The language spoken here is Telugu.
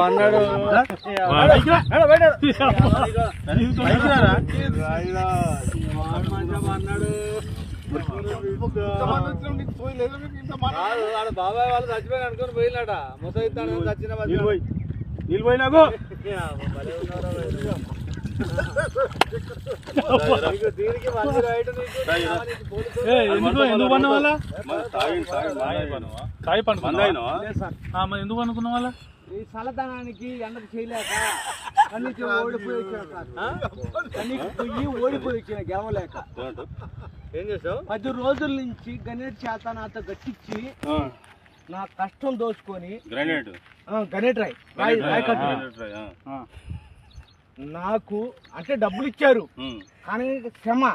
అన్నాడు బాబాయ్ వాళ్ళు చచ్చిపోయి అనుకుని పోయినట ముసైతాను చచ్చిన నీళ్ళు పోయినాకు దీనికి మంచి రైట్ ఎందుకు పన్న వాళ్ళ ఎందుకు అనుకున్న వాళ్ళ ఈ చల్లదనానికి ఎండకు చేయలేక కన్నీకి ఓడిపోయి వచ్చిన గెలవలేక ఏం చేసావు 10 రోజుల నుంచి గణేట్ చేత నాతో గట్టించి నా కష్టం దోచుకొని గణేట్ రాయ్ నాకు అంటే డబ్బులు ఇచ్చారు కానీ క్షమ